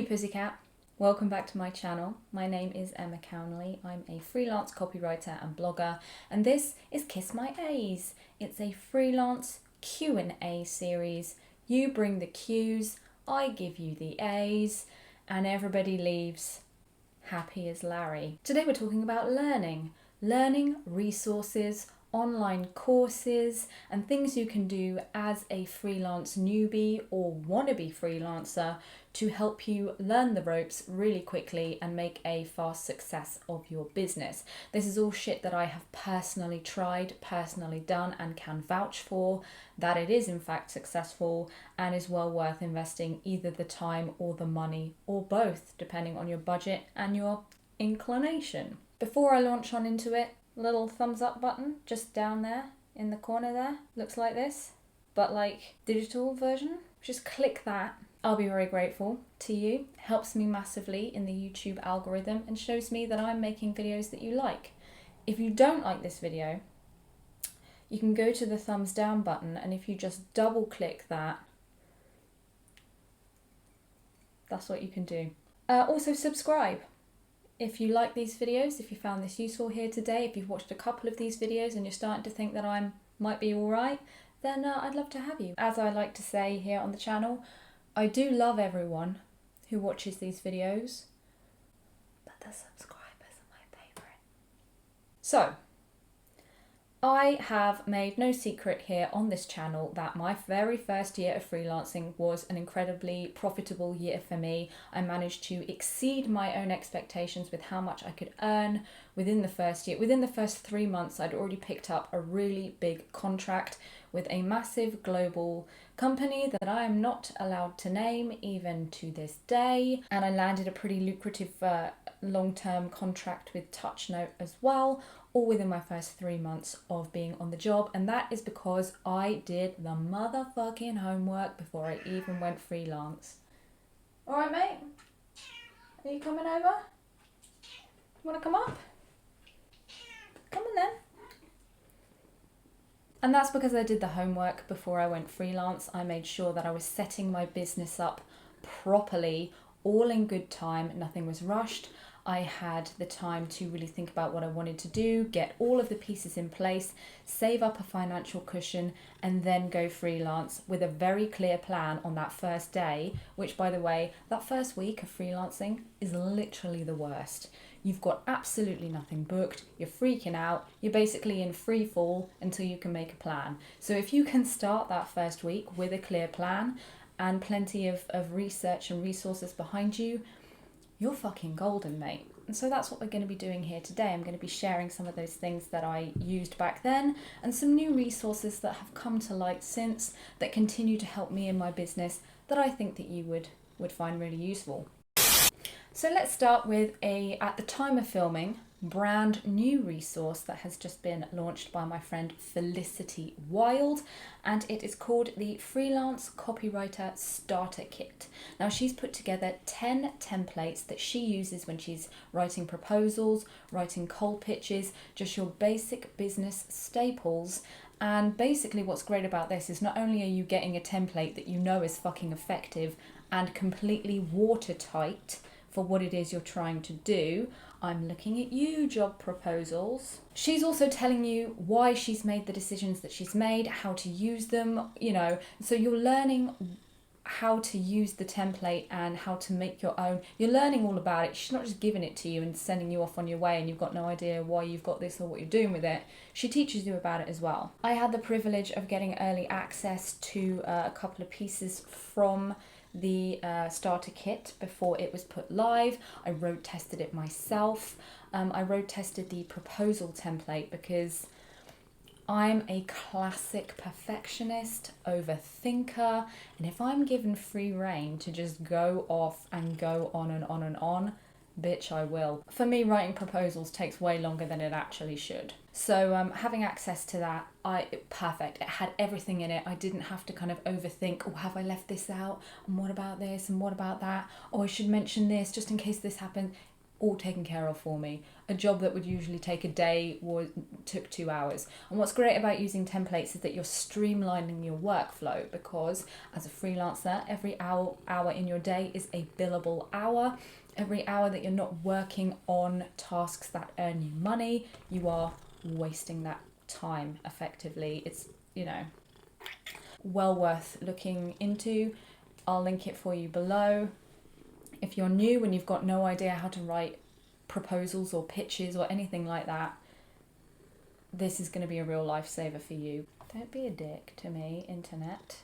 Pussycat, welcome back to my channel. My name is Emma Cownley. I'm a freelance copywriter and blogger, and this is Kiss My A's. It's a freelance Q&A series. You bring the Q's, I give you the A's, and everybody leaves happy as Larry. Today we're talking about learning resources, online courses, and things you can do as a freelance newbie or wannabe freelancer to help you learn the ropes really quickly and make a fast success of your business. This is all shit that I have personally tried, personally done, and can vouch for that it is in fact successful and is well worth investing either the time or the money or both, depending on your budget and your inclination. Before I launch on into it, little thumbs up button just down there in the corner there, looks like this, but like digital version. Just click that. I'll be very grateful to you. It helps me massively in the YouTube algorithm and shows me that I'm making videos that you like. If you don't like this video, you can go to the thumbs down button, and if you just double click that, that's what you can do. Also subscribe. If you like these videos, if you found this useful here today, if you've watched a couple of these videos and you're starting to think that I might be alright, then I'd love to have you. As I like to say here on the channel, I do love everyone who watches these videos, but the subscribers are my favourite. So, I have made no secret here on this channel that my very first year of freelancing was an incredibly profitable year for me. I managed to exceed my own expectations with how much I could earn within the first year. Within the first 3 months, I'd already picked up a really big contract with a massive global company that I am not allowed to name even to this day. And I landed a pretty lucrative long-term contract with TouchNote as well, all within my first 3 months of being on the job. And that is because I did the motherfucking homework before I even went freelance. All right, mate? Are you coming over? You want to come up? Come on then. And that's because I did the homework before I went freelance. I made sure that I was setting my business up properly, all in good time. Nothing was rushed. I had the time to really think about what I wanted to do, get all of the pieces in place, save up a financial cushion, and then go freelance with a very clear plan on that first day, which, by the way, that first week of freelancing is literally the worst. You've got absolutely nothing booked, you're freaking out, you're basically in free fall until you can make a plan. So if you can start that first week with a clear plan and plenty of research and resources behind you, you're fucking golden, mate. And so that's what we're going to be doing here today. I'm going to be sharing some of those things that I used back then and some new resources that have come to light since that continue to help me in my business that I think that you would find really useful. So let's start with at the time of filming, brand new resource that has just been launched by my friend Felicity Wild, and it is called the Freelance Copywriter Starter Kit. Now, she's put together 10 templates that she uses when she's writing proposals, writing cold pitches, just your basic business staples. And basically what's great about this is not only are you getting a template that you know is fucking effective and completely watertight for what it is you're trying to do. I'm looking at you, job proposals. She's also telling you why she's made the decisions that she's made, how to use them, so you're learning how to use the template and how to make your own. You're learning all about it. She's not just giving it to you and sending you off on your way and you've got no idea why you've got this or what you're doing with it. She teaches you about it as well. I had the privilege of getting early access to a couple of pieces from the starter kit before it was put live. I road tested it myself. I road tested the proposal template because I'm a classic perfectionist, overthinker, and if I'm given free rein to just go off and go on and on and on, bitch, I will. For me, writing proposals takes way longer than it actually should. So having access to that, perfect. It had everything in it. I didn't have to kind of overthink, oh, have I left this out? And what about this? And what about that? Oh, I should mention this just in case this happens. all taken care of for me. A job that would usually take a day took 2 hours. And what's great about using templates is that you're streamlining your workflow, because as a freelancer, every hour in your day is a billable hour. Every hour that you're not working on tasks that earn you money, you are wasting that time effectively. It's, well worth looking into. I'll link it for you below. If you're new and you've got no idea how to write proposals or pitches or anything like that, this is going to be a real lifesaver for you. Don't be a dick to me, internet.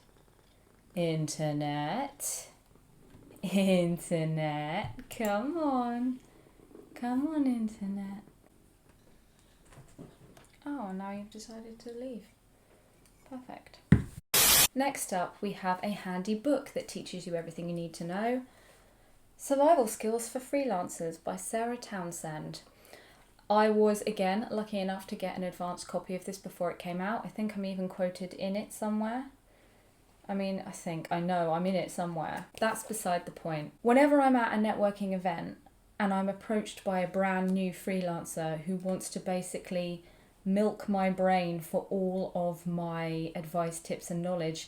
Internet. Come on. Come on, internet. Oh, now you've decided to leave. Perfect. Next up, we have a handy book that teaches you everything you need to know. Survival Skills for Freelancers by Sarah Townsend. I was, again, lucky enough to get an advanced copy of this before it came out. I think I'm even quoted in it somewhere. I'm in it somewhere. That's beside the point. Whenever I'm at a networking event and I'm approached by a brand new freelancer who wants to basically milk my brain for all of my advice, tips and knowledge,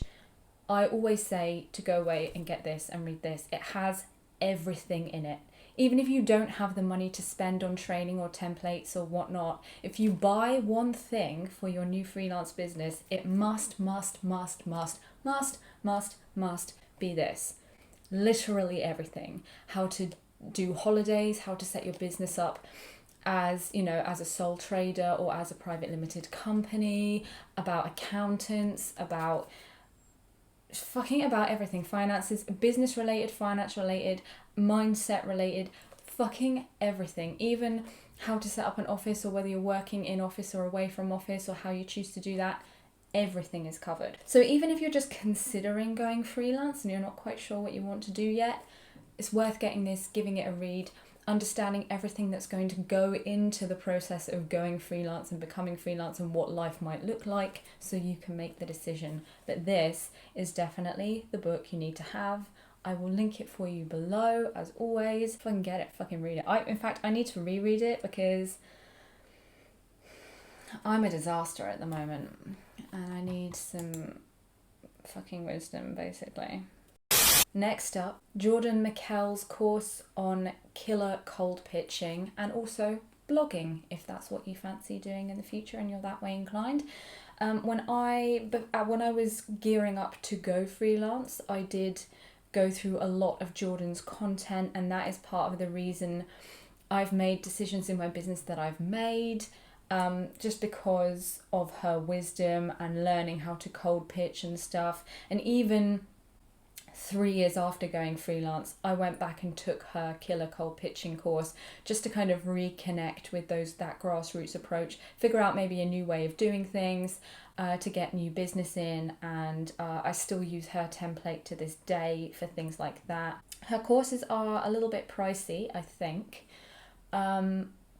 I always say to go away and get this and read this. It has everything in it. Even if you don't have the money to spend on training or templates or whatnot, if you buy one thing for your new freelance business, it must be this. Literally everything. How to do holidays, how to set your business up as a sole trader or as a private limited company, about accountants, about everything, finances, business related, finance related, mindset related, fucking everything. Even how to set up an office, or whether you're working in office or away from office, or how you choose to do that, everything is covered. So even if you're just considering going freelance and you're not quite sure what you want to do yet, it's worth getting this, giving it a read, understanding everything that's going to go into the process of going freelance and becoming freelance and what life might look like, so you can make the decision. But this is definitely the book you need to have. I will link it for you below, as always. If I can get it, fucking read it. I need to reread it because I'm a disaster at the moment and I need some fucking wisdom, basically. Next up, Jordan McKell's course on killer cold pitching, and also blogging, if that's what you fancy doing in the future and you're that way inclined. When I was gearing up to go freelance, I did go through a lot of Jordan's content, and that is part of the reason I've made decisions in my business that I've made, just because of her wisdom and learning how to cold pitch and stuff. And even 3 years after going freelance, I went back and took her killer cold pitching course, just to kind of reconnect with that grassroots approach, figure out maybe a new way of doing things, to get new business in, and I still use her template to this day for things like that. Her courses are a little bit pricey, I think,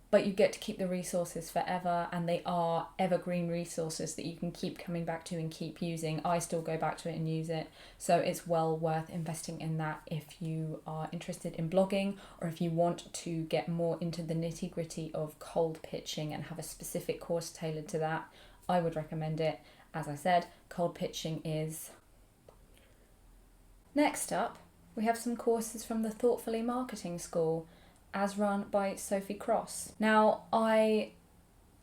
but you get to keep the resources forever, and they are evergreen resources that you can keep coming back to and keep using. I still go back to it and use it, so it's well worth investing in that if you are interested in blogging, or if you want to get more into the nitty-gritty of cold pitching and have a specific course tailored to that. I would recommend it. As I said, cold pitching is... Next up, we have some courses from the Thoughtfully Marketing School, as run by Sophie Cross. Now, I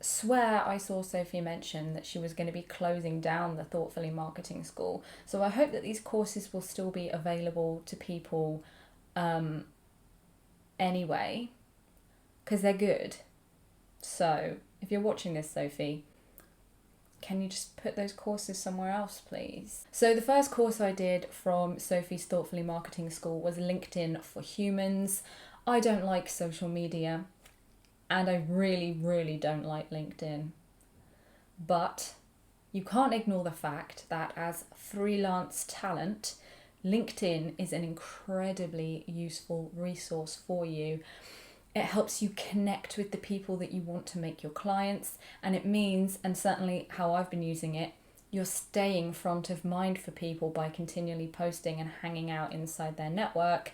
swear I saw Sophie mention that she was going to be closing down the Thoughtfully Marketing School, so I hope that these courses will still be available to people anyway, because they're good. So, if you're watching this, Sophie, can you just put those courses somewhere else, please? So the first course I did from Sophie's Thoughtfully Marketing School was LinkedIn for Humans. I don't like social media, and I really, really don't like LinkedIn. But you can't ignore the fact that as freelance talent, LinkedIn is an incredibly useful resource for you. It helps you connect with the people that you want to make your clients, and it means, and certainly how I've been using it, you're staying front of mind for people by continually posting and hanging out inside their network.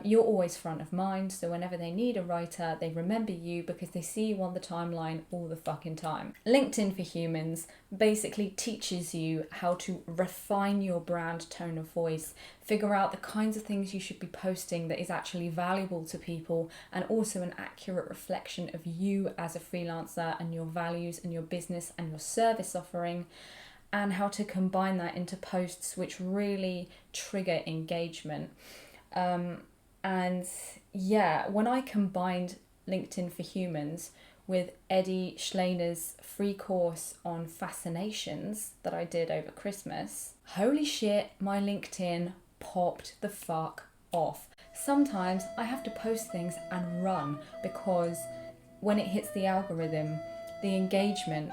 You're always front of mind, so whenever they need a writer, they remember you because they see you on the timeline all the fucking time. LinkedIn for Humans basically teaches you how to refine your brand tone of voice, figure out the kinds of things you should be posting that is actually valuable to people, and also an accurate reflection of you as a freelancer and your values and your business and your service offering, and how to combine that into posts which really trigger engagement. And yeah, when I combined LinkedIn for Humans with Eddie Schleiner's free course on fascinations that I did over Christmas, holy shit, my LinkedIn popped the fuck off. Sometimes I have to post things and run because when it hits the algorithm, the engagement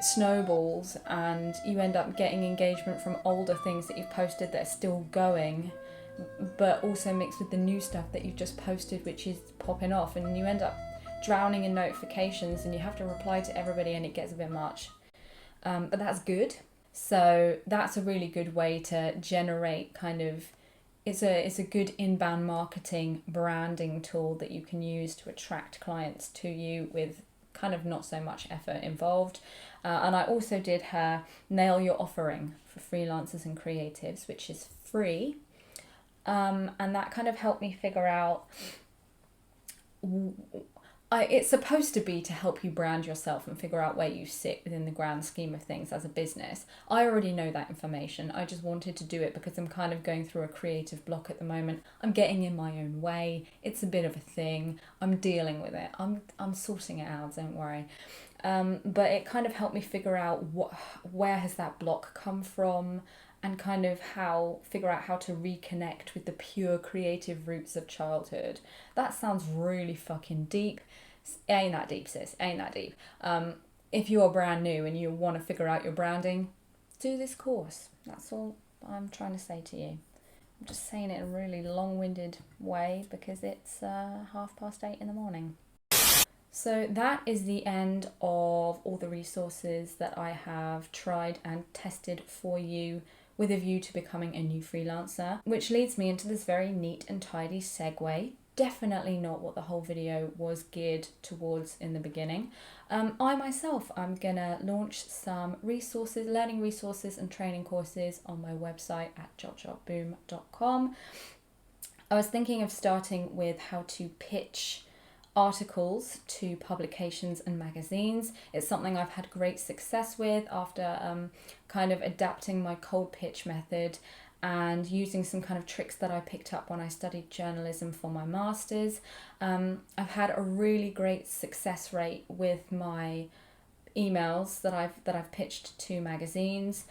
snowballs and you end up getting engagement from older things that you've posted that are still going, but also mixed with the new stuff that you've just posted which is popping off, and you end up drowning in notifications and you have to reply to everybody and it gets a bit much. But that's good. So that's a really good way to generate kind of, it's a good inbound marketing branding tool that you can use to attract clients to you with kind of not so much effort involved. And I also did her Nail Your Offering for freelancers and creatives, which is free. And that kind of helped me figure out, it's supposed to be to help you brand yourself and figure out where you sit within the grand scheme of things as a business. I already know that information. I just wanted to do it because I'm kind of going through a creative block at the moment. I'm getting in my own way. It's a bit of a thing. I'm dealing with it. I'm sorting it out, don't worry. But it kind of helped me figure out where has that block come from, and kind of figure out how to reconnect with the pure creative roots of childhood. That sounds really fucking deep. It ain't that deep, sis. Ain't that deep. If you are brand new and you want to figure out your branding, do this course. That's all I'm trying to say to you. I'm just saying it in a really long-winded way because it's 8:30 in the morning. So that is the end of all the resources that I have tried and tested for you with a view to becoming a new freelancer, which leads me into this very neat and tidy segue. Definitely not what the whole video was geared towards in the beginning. I myself, I'm gonna launch some resources, learning resources and training courses on my website at jobjobboom.com. I was thinking of starting with how to pitch articles to publications and magazines. It's something I've had great success with after kind of adapting my cold pitch method and using some kind of tricks that I picked up when I studied journalism for my master's. I've had a really great success rate with my emails that I've pitched to magazines.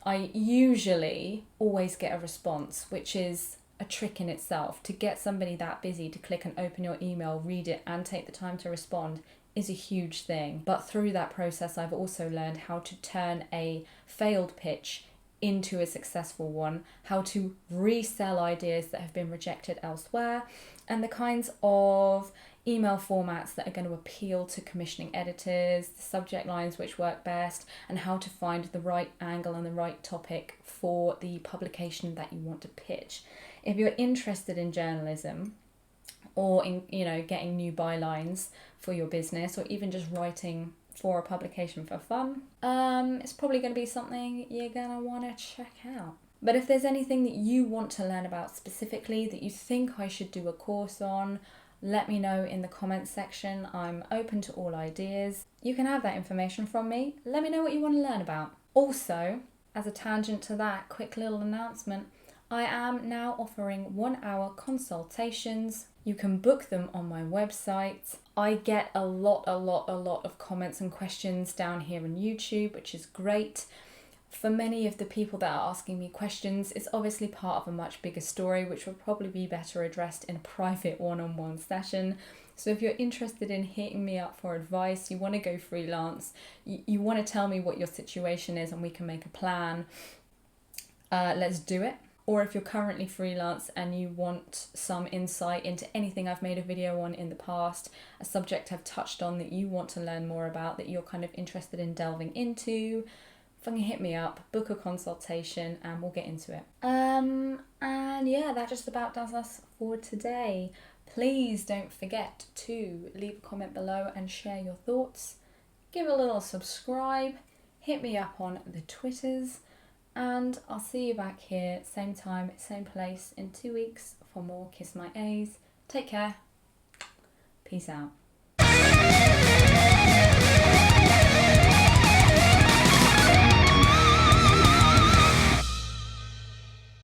I usually always get a response, which is a trick in itself. To get somebody that busy to click and open your email, read it, and take the time to respond is a huge thing. But through that process, I've also learned how to turn a failed pitch into a successful one, how to resell ideas that have been rejected elsewhere, and the kinds of email formats that are going to appeal to commissioning editors, the subject lines which work best, and how to find the right angle and the right topic for the publication that you want to pitch. If you're interested in journalism or in, getting new bylines for your business, or even just writing for a publication for fun, it's probably going to be something you're going to want to check out. But if there's anything that you want to learn about specifically that you think I should do a course on, let me know in the comments section. I'm open to all ideas. You can have that information from me. Let me know what you want to learn about. Also, as a tangent to that, quick little announcement, I am now offering 1-hour consultations. You can book them on my website. I get a lot of comments and questions down here on YouTube, which is great. For many of the people that are asking me questions, it's obviously part of a much bigger story, which will probably be better addressed in a private one-on-one session. So if you're interested in hitting me up for advice, you want to go freelance, you want to tell me what your situation is and we can make a plan, let's do it. Or if you're currently freelance and you want some insight into anything I've made a video on in the past, a subject I've touched on that you want to learn more about, that you're kind of interested in delving into, fucking hit me up, book a consultation, and we'll get into it. And yeah, that just about does us for today. Please don't forget to leave a comment below and share your thoughts. Give a little subscribe. Hit me up on the Twitters. And I'll see you back here, same time, same place in 2 weeks for more Kiss My A's. Take care. Peace out.